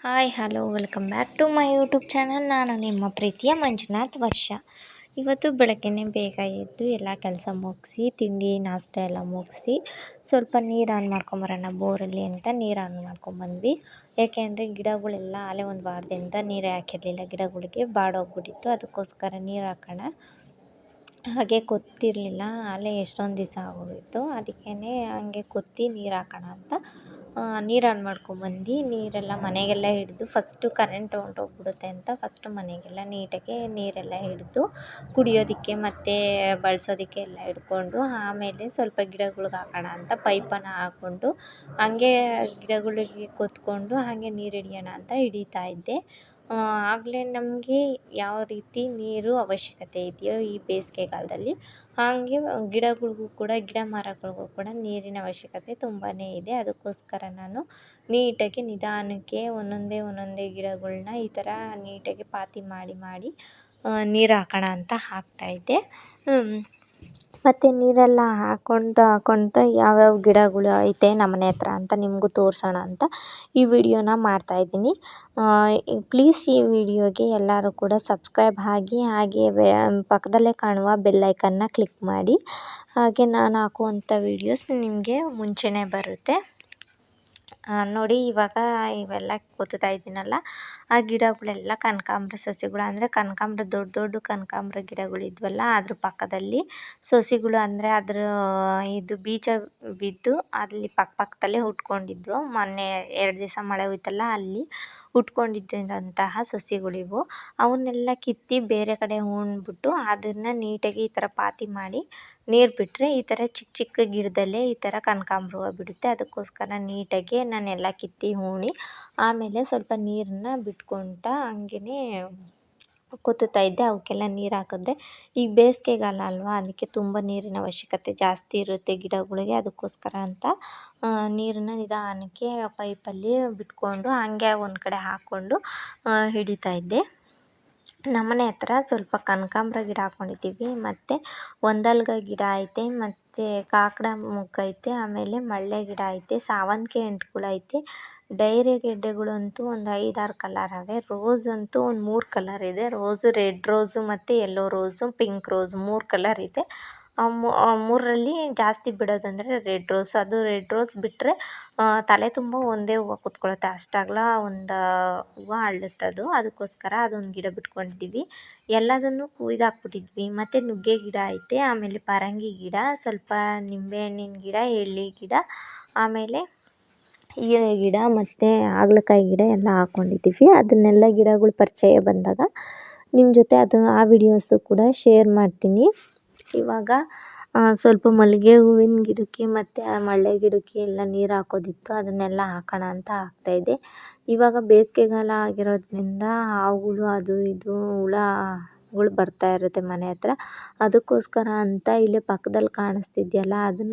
Hi hello welcome back to my YouTube channel. ನಾನು ನಿಮ್ಮ ಪ್ರೀತಿಯ ಮಂಜುನಾಥ್ ವರ್ಷ. ಇವತ್ತು ಬೆಳಗ್ಗೆನೇ ಬೇಗ ಎದ್ದು ಎಲ್ಲ ಕೆಲಸ ಮುಗಿಸಿ ತಿಂಡಿ ನಾಷ್ಟ ಎಲ್ಲ ಮುಗಿಸಿ ಸ್ವಲ್ಪ ನೀರು ಆನ್ ಮಾಡ್ಕೊಂಬರೋಣ ಬೋರಲ್ಲಿ ಅಂತ ನೀರು ಆನ್ ಮಾಡ್ಕೊಂಬಂದ್ವಿ. ಯಾಕೆಂದರೆ ಗಿಡಗಳೆಲ್ಲ ಅಲ್ಲೇ ಒಂದು ವಾರದಿಂದ ನೀರೇ ಹಾಕಿರಲಿಲ್ಲ, ಗಿಡಗಳಿಗೆ ಬಾಡೋಗ್ಬಿಟ್ಟಿತ್ತು. ಅದಕ್ಕೋಸ್ಕರ ನೀರು ಹಾಕೋಣ, ಹಾಗೆ ಗೊತ್ತಿರಲಿಲ್ಲ, ಅಲ್ಲೇ ಎಷ್ಟೊಂದು ದಿವಸ ಆಗೋಗಿತ್ತು. ಅದಕ್ಕೇ ಹಂಗೆ ಕೊತ್ತಿ ನೀರು ಹಾಕೋಣ ಅಂತ ನೀರು ಆನ್ ಮಾಡ್ಕೊಂಬಂದು ನೀರೆಲ್ಲ ಮನೆಗೆಲ್ಲ ಹಿಡಿದು ಫಸ್ಟು ಕರೆಂಟ್ ಹೊಂಟೋಗ್ಬಿಡುತ್ತೆ ಅಂತ ಫಸ್ಟು ಮನೆಗೆಲ್ಲ ನೀಟಾಗಿ ನೀರೆಲ್ಲ ಹಿಡಿದು ಕುಡಿಯೋದಕ್ಕೆ ಮತ್ತು ಬಳಸೋದಕ್ಕೆ ಎಲ್ಲ ಹಿಡ್ಕೊಂಡು ಆಮೇಲೆ ಸ್ವಲ್ಪ ಗಿಡಗಳ್ಗೆ ಹಾಕೋಣ ಅಂತ ಪೈಪನ್ನು ಹಾಕ್ಕೊಂಡು ಹಂಗೆ ಗಿಡಗಳಿಗೆ ಕೊತ್ಕೊಂಡು ಹಾಗೆ ನೀರು ಹಿಡಿಯೋಣ ಅಂತ ಹಿಡಿತಾ ಇದ್ದೆ. ಆಗಲೇ ನಮಗೆ ಯಾವ ರೀತಿ ನೀರು ಅವಶ್ಯಕತೆ ಇದೆಯೋ ಈ ಬೇಸಿಗೆಗಾಲದಲ್ಲಿ, ಹಾಗೆ ಗಿಡಗಳಿಗೂ ಕೂಡ ಗಿಡ ಮರಗಳಿಗೂ ಕೂಡ ನೀರಿನ ಅವಶ್ಯಕತೆ ತುಂಬಾ ಇದೆ. ಅದಕ್ಕೋಸ್ಕರ ನಾನು ನೀಟಾಗಿ ನಿಧಾನಕ್ಕೆ ಒಂದೊಂದೇ ಗಿಡಗಳ್ನ ಈ ಥರ ನೀಟಾಗಿ ಪಾತಿ ಮಾಡಿ ನೀರು ಹಾಕೋಣ ಅಂತ ಹಾಕ್ತಾಯಿದ್ದೆ. ಮತ್ತು ನೀರೆಲ್ಲ ಹಾಕ್ಕೊತ ಯಾವ್ಯಾವ ಗಿಡಗಳು ಐತೆ ನಮ್ಮನೆ ಹತ್ರ ಅಂತ ನಿಮಗೂ ತೋರಿಸೋಣ ಅಂತ ಈ ವಿಡಿಯೋನ ಮಾಡ್ತಾಯಿದ್ದೀನಿ. ಪ್ಲೀಸ್ ಈ ವಿಡಿಯೋಗೆ ಎಲ್ಲರೂ ಕೂಡ ಸಬ್ಸ್ಕ್ರೈಬ್ ಆಗಿ, ಹಾಗೆ ಪಕ್ಕದಲ್ಲೇ ಕಾಣುವ ಬೆಲ್ಲೈಕನ್ನ ಕ್ಲಿಕ್ ಮಾಡಿ. ಹಾಗೆ ನಾನು ಹಾಕುವಂಥ ವೀಡಿಯೋಸ್ ನಿಮಗೆ ಮುಂಚೆನೇ ಬರುತ್ತೆ. ನೋಡಿ ಇವಾಗ ಇವೆಲ್ಲ ಕೊತ್ತುತ್ತಾ ಇದ್ದೀನಲ್ಲ, ಆ ಗಿಡಗಳೆಲ್ಲ ಕನಕಾಂಬ್ರ ಸಸಿಗಳು, ಅಂದರೆ ಕನಕಾಂಬ್ರ ದೊಡ್ಡ ಕನಕಾಂಬ್ರ ಗಿಡಗಳಿದ್ವಲ್ಲ ಅದ್ರ ಪಕ್ಕದಲ್ಲಿ ಸಸಿಗಳು, ಅಂದರೆ ಅದ್ರ ಇದು ಬೀಜ ಬಿದ್ದು ಅಲ್ಲಿ ಪಕ್ಕದಲ್ಲೇ ಹುಟ್ಕೊಂಡಿದ್ವು. ಮೊನ್ನೆ 2 ದಿವಸ ಮಳೆ ಹೋಯ್ತಲ್ಲ, ಅಲ್ಲಿ ಹುಟ್ಕೊಂಡಿದ್ದಂತಹ ಸಸಿಗಳಿವು. ಅವನ್ನೆಲ್ಲ ಕಿತ್ತು ಬೇರೆ ಕಡೆ ಹೂಣ್ಬಿಟ್ಟು ಅದನ್ನು ನೀಟಾಗಿ ಈ ಥರ ಪಾತಿ ಮಾಡಿ ನೀರು ಬಿಟ್ಟರೆ ಈ ಥರ ಚಿಕ್ಕ ಗಿಡದಲ್ಲೇ ಈ ಥರ ಕನಕಾಂಬ್ರ ಹೂವು ಬಿಡುತ್ತೆ. ಅದಕ್ಕೋಸ್ಕರ ನೀಟಾಗಿ ನಾನೆಲ್ಲ ಕಿತ್ತು ಹೂಣಿ ಆಮೇಲೆ ಸ್ವಲ್ಪ ನೀರನ್ನ ಬಿಟ್ಕೊತ ಹಂಗೇ ಕೊತ್ತುತ್ತಾ ಇದ್ದೆ. ಅವಕ್ಕೆಲ್ಲ ನೀರು ಹಾಕಿದ್ರೆ ಈಗ ಬೇಸಿಗೆಗಾಲ ಅಲ್ವಾ, ಅದಕ್ಕೆ ತುಂಬ ನೀರಿನ ಅವಶ್ಯಕತೆ ಜಾಸ್ತಿ ಇರುತ್ತೆ ಗಿಡಗಳಿಗೆ. ಅದಕ್ಕೋಸ್ಕರ ಅಂತ ನೀರನ್ನು ನಿಧಾನಕ್ಕೆ ಪೈಪಲ್ಲಿ ಬಿಟ್ಕೊಂಡು ಹಂಗೆ ಒಂದು ಕಡೆ ಹಾಕ್ಕೊಂಡು ಹಿಡಿತಾ ಇದ್ದೆ. ನಮ್ಮನೆ ಹತ್ರ ಸ್ವಲ್ಪ ಕನಕಾಂಬ್ರ ಗಿಡ ಹಾಕ್ಕೊಂಡಿದ್ದೀವಿ, ಮತ್ತು ಒಂದಲ್ಗ ಗಿಡ ಐತೆ, ಮತ್ತು ಕಾಕಡ ಮೊಗ್ಗು ಐತೆ, ಆಮೇಲೆ ಮಳ್ಳೆ ಗಿಡ ಐತೆ, ಸಾವಂತಿಗೆ ಎಂಟ್ಗಳು ಐತೆ. ಡೈರೆ ಗೆಡ್ಡೆಗಳಂತೂ ಒಂದು 5-6 ಕಲರ್ ಅವೆ. ರೋಸ್ ಅಂತೂ ಒಂದು 3 ಕಲರ್ ಇದೆ. ರೋಸು ರೆಡ್ ರೋಸು ಮತ್ತು yellow rose, pink rose 3 colour ಇದೆ. ಮೂರರಲ್ಲಿ ಜಾಸ್ತಿ ಬಿಡೋದಂದರೆ ರೆಡ್ ರೋಸ್. ಅದು ರೆಡ್ ರೋಸ್ ಬಿಟ್ಟರೆ ತಲೆ ತುಂಬ ಒಂದೇ ಹೂವು ಕೂತ್ಕೊಳ್ಳುತ್ತೆ, ಅಷ್ಟಾಗಲ ಒಂದು ಹೂವು ಅರಳುತ್ತದು. ಅದಕ್ಕೋಸ್ಕರ ಅದೊಂದು ಗಿಡ ಬಿಟ್ಕೊಂಡಿದ್ದೀವಿ. ಎಲ್ಲದನ್ನು ಕುಯ್ದಾಕ್ಬಿಟ್ಟಿದ್ವಿ. ಮತ್ತು ನುಗ್ಗೆ ಗಿಡ ಐತೆ, ಆಮೇಲೆ ಪರಂಗಿ ಗಿಡ, ಸ್ವಲ್ಪ ನಿಂಬೆಹಣ್ಣಿನ ಗಿಡ, ಎಳ್ಳಿ ಗಿಡ, ಆಮೇಲೆ ಹೀರೆ ಗಿಡ ಮತ್ತು ಹಾಗಲಕಾಯಿ ಗಿಡ ಎಲ್ಲ ಹಾಕ್ಕೊಂಡಿದ್ದೀವಿ. ಅದನ್ನೆಲ್ಲ ಗಿಡಗಳು ಪರಿಚಯ ಬಂದಾಗ ನಿಮ್ಮ ಜೊತೆ ಆ ವಿಡಿಯೋಸು ಕೂಡ ಶೇರ್ ಮಾಡ್ತೀನಿ. ಇವಾಗ ಸ್ವಲ್ಪ ಮಲ್ಲಿಗೆ ಹೂವಿನ ಗಿಡಕ್ಕೆ ಮತ್ತು ಮಳ್ಳೆ ಗಿಡಕ್ಕೆ ಎಲ್ಲ ನೀರು ಹಾಕೋದಿತ್ತು, ಅದನ್ನೆಲ್ಲ ಹಾಕೋಣ ಅಂತ ಹಾಕ್ತಾಯಿದ್ದೆ. ಇವಾಗ ಬೇಸಿಗೆಗಾಲ ಆಗಿರೋದ್ರಿಂದ ಹಾವುಗಳು ಅದು ಇದು ಹುಳಗಳು ಬರ್ತಾ ಇರುತ್ತೆ ಮನೆ ಹತ್ರ. ಅದಕ್ಕೋಸ್ಕರ ಅಂತ ಇಲ್ಲೇ ಪಕ್ಕದಲ್ಲಿ ಕಾಣಿಸ್ತಿದೆಯಲ್ಲ,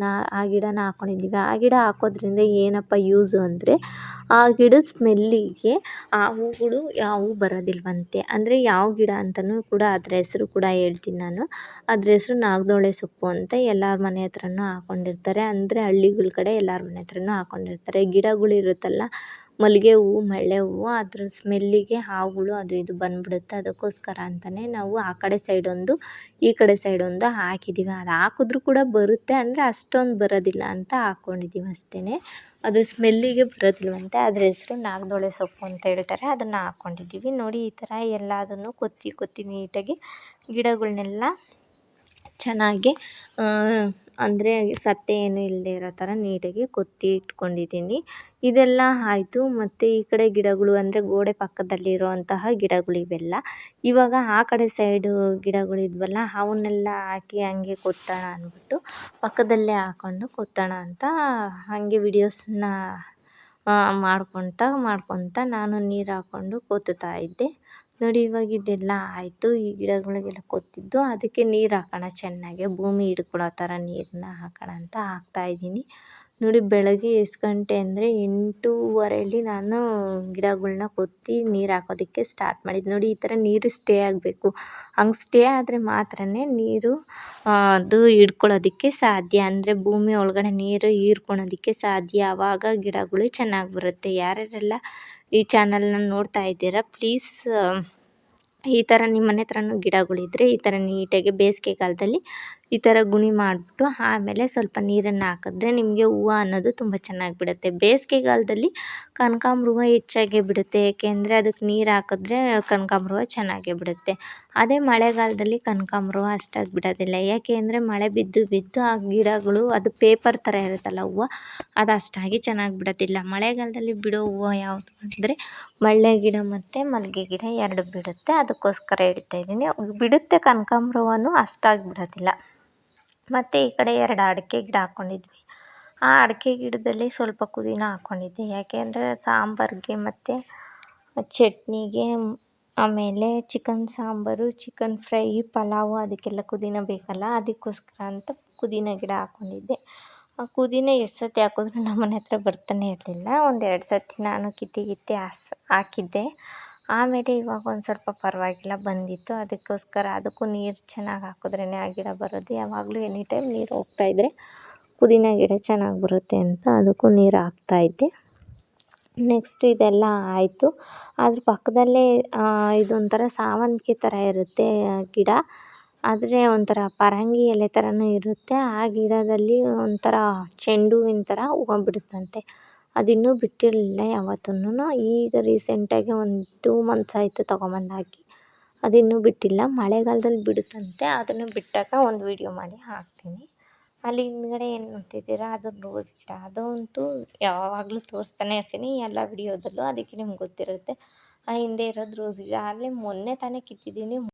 ಆ ಗಿಡನ ಹಾಕ್ಕೊಂಡಿದ್ದೀವಿ. ಆ ಗಿಡ ಹಾಕೋದ್ರಿಂದ ಏನಪ್ಪ ಯೂಸು ಅಂದರೆ, ಆ ಗಿಡದ ಸ್ಮೆಲ್ಲಿಗೆ ಹಾವುಗಳು ಯಾವೂ ಬರೋದಿಲ್ವಂತೆ. ಅಂದರೆ ಯಾವ ಗಿಡ ಅಂತಲೂ ಕೂಡ ಅದ್ರ ಹೆಸರು ಕೂಡ ಹೇಳ್ತೀನಿ ನಾನು. ಅದ್ರ ಹೆಸರು ನಾಗದೊಳೆ ಸೊಪ್ಪು ಅಂತ. ಎಲ್ಲರ ಮನೆ ಹತ್ರನೂ ಹಾಕ್ಕೊಂಡಿರ್ತಾರೆ, ಅಂದರೆ ಹಳ್ಳಿಗಳ ಕಡೆ ಎಲ್ಲರ ಮನೆ ಹತ್ರನೂ ಹಾಕ್ಕೊಂಡಿರ್ತಾರೆ. ಗಿಡಗಳು ಇರುತ್ತಲ್ಲ, ಮಲ್ಲಿಗೆ ಹೂವು, ಮಳ್ಳೆ ಹೂವು, ಅದ್ರ ಸ್ಮೆಲ್ಲಿಗೆ ಹಾವುಗಳು ಅದು ಇದು ಬಂದುಬಿಡುತ್ತೆ. ಅದಕ್ಕೋಸ್ಕರ ಅಂತಲೇ ನಾವು ಆ ಕಡೆ ಸೈಡೊಂದು ಈ ಕಡೆ ಸೈಡೊಂದು ಹಾಕಿದ್ದೀವಿ. ಅದು ಹಾಕಿದ್ರೂ ಕೂಡ ಬರುತ್ತೆ, ಅಂದರೆ ಅಷ್ಟೊಂದು ಬರೋದಿಲ್ಲ ಅಂತ ಹಾಕ್ಕೊಂಡಿದ್ದೀವಿ ಅಷ್ಟೇ. ಅದು ಸ್ಮೆಲ್ಲಿಗೆ ಬರೋದಿಲ್ವಂತೆ. ಅದ್ರ ಹೆಸರು ನಾಗದೊಳೆ ಸೊಪ್ಪು ಅಂತ ಹೇಳ್ತಾರೆ. ಅದನ್ನು ಹಾಕ್ಕೊಂಡಿದ್ದೀವಿ. ನೋಡಿ ಈ ಥರ ಎಲ್ಲದನ್ನು ಕೊತ್ತಿ ನೀಟಾಗಿ ಗಿಡಗಳ್ನೆಲ್ಲ ಚೆನ್ನಾಗಿ ಅಂದರೆ ಸತ್ತೆ ಏನು ಇಲ್ಲದೆ ಇರೋ ಥರ ನೀಟಾಗಿ ಕೊತ್ತಿ ಇಟ್ಕೊಂಡಿದ್ದೀನಿ. ಇದೆಲ್ಲ ಆಯಿತು. ಮತ್ತು ಈ ಕಡೆ ಗಿಡಗಳು ಅಂದರೆ ಗೋಡೆ ಪಕ್ಕದಲ್ಲಿರುವಂತಹ ಗಿಡಗಳು ಇವೆಲ್ಲ. ಇವಾಗ ಆ ಕಡೆ ಸೈಡು ಗಿಡಗಳಿದ್ವಲ್ಲ, ಅವನ್ನೆಲ್ಲ ಹಾಕಿ ಹಂಗೆ ಕೊತ್ತೋಣ ಅಂದ್ಬಿಟ್ಟು ಪಕ್ಕದಲ್ಲೇ ಹಾಕ್ಕೊಂಡು ಕೊತ್ತೋಣ ಅಂತ ಹಾಗೆ ವಿಡಿಯೋಸನ್ನ ಮಾಡ್ಕೊತ ನಾನು ನೀರು ಹಾಕ್ಕೊಂಡು ಕೊತ್ತುತ್ತಾ ಇದ್ದೆ. ನೋಡಿ ಇವಾಗ ಇದೆಲ್ಲ ಆಯಿತು. ಈ ಗಿಡಗಳಿಗೆಲ್ಲ ಕೊತ್ತಿದ್ದು, ಅದಕ್ಕೆ ನೀರು ಹಾಕೋಣ, ಚೆನ್ನಾಗಿ ಭೂಮಿ ಹಿಡ್ಕೊಳ್ಳೋ ಥರ ನೀರನ್ನ ಹಾಕೋಣ ಅಂತ ಹಾಕ್ತಾಯಿದ್ದೀನಿ. ನೋಡಿ ಬೆಳಗ್ಗೆ ಎಷ್ಟು ಗಂಟೆ ಅಂದರೆ 8:30 ನಾನು ಗಿಡಗಳ್ನ ಕೊತ್ತಿ ನೀರು ಹಾಕೋದಕ್ಕೆ ಸ್ಟಾರ್ಟ್ ಮಾಡಿದ್ದು. ನೋಡಿ ಈ ಥರ ನೀರು ಸ್ಟೇ ಆಗಬೇಕು, ಹಂಗೆ ಸ್ಟೇ ಆದರೆ ಮಾತ್ರ ನೀರು ಅದು ಹಿಡ್ಕೊಳ್ಳೋದಕ್ಕೆ ಸಾಧ್ಯ, ಅಂದರೆ ಭೂಮಿ ಒಳಗಡೆ ನೀರು ಹೀರ್ಕೊಳೋದಕ್ಕೆ ಸಾಧ್ಯ. ಆವಾಗ ಗಿಡಗಳು ಚೆನ್ನಾಗಿ ಬರುತ್ತೆ. ಯಾರ್ಯಾರೆಲ್ಲ ಈ ಚಾನಲ್ನ ನೋಡ್ತಾ ಇದ್ದೀರಾ ಪ್ಲೀಸ್ ಈ ಥರ ನಿಮ್ಮ ಮನೆ ಹತ್ರನೂ ಗಿಡಗಳಿದ್ರೆ ಈ ಥರ ನೀಟಾಗಿ ಬೇಸಿಗೆಗಾಲದಲ್ಲಿ ಈ ಥರ ಗುಣಿ ಮಾಡಿಬಿಟ್ಟು ಆಮೇಲೆ ಸ್ವಲ್ಪ ನೀರನ್ನು ಹಾಕಿದ್ರೆ ನಿಮಗೆ ಹೂವು ಅನ್ನೋದು ತುಂಬ ಚೆನ್ನಾಗಿ ಬಿಡುತ್ತೆ. ಬೇಸಿಗೆಗಾಲದಲ್ಲಿ ಕನಕಾಂಬ್ರ ಹೂವು ಹೆಚ್ಚಾಗಿ ಬಿಡುತ್ತೆ, ಏಕೆಂದರೆ ಅದಕ್ಕೆ ನೀರು ಹಾಕಿದ್ರೆ ಕನಕಾಂಬ್ರ ಹೂವು ಚೆನ್ನಾಗೇ ಬಿಡುತ್ತೆ. ಅದೇ ಮಳೆಗಾಲದಲ್ಲಿ ಕನಕಾಂಬ್ರ ಹೂವು ಅಷ್ಟಾಗಿ ಬಿಡೋದಿಲ್ಲ, ಯಾಕೆ ಅಂದರೆ ಮಳೆ ಬಿದ್ದು ಬಿದ್ದು ಆ ಗಿಡಗಳು ಅದು ಪೇಪರ್ ಥರ ಇರುತ್ತಲ್ಲ ಹೂವು, ಅದು ಅಷ್ಟಾಗಿ ಚೆನ್ನಾಗಿ ಬಿಡೋದಿಲ್ಲ. ಮಳೆಗಾಲದಲ್ಲಿ ಬಿಡೋ ಹೂವು ಯಾವುದು ಅಂದರೆ ಮಳ್ಳೆ ಗಿಡ ಮತ್ತು ಮಲ್ಲಿಗೆ ಗಿಡ 2 ಬಿಡುತ್ತೆ, ಅದಕ್ಕೋಸ್ಕರ ಹೇಳ್ತಾ ಇದ್ದೀನಿ. ಬಿಡುತ್ತೆ ಕನಕಾಂಬ್ರ ಹೂವನೂ ಅಷ್ಟಾಗಿ ಬಿಡೋದಿಲ್ಲ. ಮತ್ತು ಈ ಕಡೆ 2 ಅಡಿಕೆ ಗಿಡ ಹಾಕ್ಕೊಂಡಿದ್ವಿ. ಆ ಅಡಿಕೆ ಗಿಡದಲ್ಲಿ ಸ್ವಲ್ಪ ಪುದೀನ ಹಾಕ್ಕೊಂಡಿದ್ದೆ, ಯಾಕೆ ಅಂದರೆ ಸಾಂಬಾರಿಗೆ ಮತ್ತು ಚಟ್ನಿಗೆ, ಆಮೇಲೆ chicken sambar, chicken fry, pulao ಅದಕ್ಕೆಲ್ಲ ಪುದೀನ ಬೇಕಲ್ಲ, ಅದಕ್ಕೋಸ್ಕರ ಅಂತ ಪುದೀನ ಗಿಡ ಹಾಕ್ಕೊಂಡಿದ್ದೆ. ಆ ಪುದೀನ ಎಷ್ಟು ಸತಿ ಹಾಕಿದ್ರೂ ನಮ್ಮ ಮನೆ ಹತ್ರ ಬರ್ತಾನೆ ಇರಲಿಲ್ಲ. 1-2 ಸತಿ ನಾನು ಕಿತ್ತಿ ಹಾಕಿದ್ದೆ. ಆಮೇಲೆ ಇವಾಗ ಒಂದು ಸ್ವಲ್ಪ ಪರವಾಗಿಲ್ಲ ಬಂದಿತ್ತು. ಅದಕ್ಕೋಸ್ಕರ ಅದಕ್ಕೂ ನೀರು ಚೆನ್ನಾಗಿ ಹಾಕಿದ್ರೇ ಆ ಗಿಡ ಬರೋದು. ಯಾವಾಗಲೂ ಎನಿ ಟೈಮ್ ನೀರು ಹೋಗ್ತಾಯಿದ್ರೆ ಪುದೀನ ಗಿಡ ಚೆನ್ನಾಗಿ ಬರುತ್ತೆ ಅಂತ ಅದಕ್ಕೂ ನೀರು ಹಾಕ್ತಾಯಿದ್ದೆ. ನೆಕ್ಸ್ಟ್ ಇದೆಲ್ಲ ಆಯಿತು. ಅದ್ರ ಪಕ್ಕದಲ್ಲೇ ಇದೊಂಥರ ಸಾವಂತಿಗೆ ಥರ ಇರುತ್ತೆ ಗಿಡ, ಆದರೆ ಒಂಥರ ಪರಂಗಿ ಎಲೆ ಥರನೂ ಇರುತ್ತೆ. ಆ ಗಿಡದಲ್ಲಿ ಒಂಥರ ಚೆಂಡು ಹೂವಿನ ಥರ ಹೂವು ಬಿಡುತ್ತಂತೆ. ಅದಿನ್ನೂ ಬಿಟ್ಟಿರಲಿಲ್ಲ ಯಾವತ್ತೂ. ಈಗ ರೀಸೆಂಟಾಗಿ ಒಂದು 2 ಮಂತ್ಸ್ ಆಯಿತು ತೊಗೊಂಬಂದು ಹಾಕಿ, ಅದಿನ್ನೂ ಬಿಟ್ಟಿಲ್ಲ. ಮಳೆಗಾಲದಲ್ಲಿ ಬಿಡುತ್ತಂತೆ, ಅದನ್ನು ಬಿಟ್ಟಾಗ ಒಂದು ವೀಡಿಯೋ ಮಾಡಿ ಹಾಕ್ತೀನಿ. ಅಲ್ಲಿ ಹಿಂದ್ಗಡೆ ಏನು ನೋಡ್ತಿದ್ದೀರಾ, ಅದು ರೋಸ್ ಗಿಡ. ಅದಂತೂ ಯಾವಾಗಲೂ ತೋರಿಸ್ತಾನೆ ಇರ್ತೀನಿ ಎಲ್ಲ ವಿಡಿಯೋದಲ್ಲೂ, ಅದಕ್ಕೆ ನಿಮ್ಗೆ ಗೊತ್ತಿರುತ್ತೆ. ಆ ಹಿಂದೆ ಇರೋದು ರೋಸ್ ಗಿಡ. ಅಲ್ಲಿ ಮೊನ್ನೆ ತಾನೇ ಕಿತ್ತಿದ್ದೀನಿ.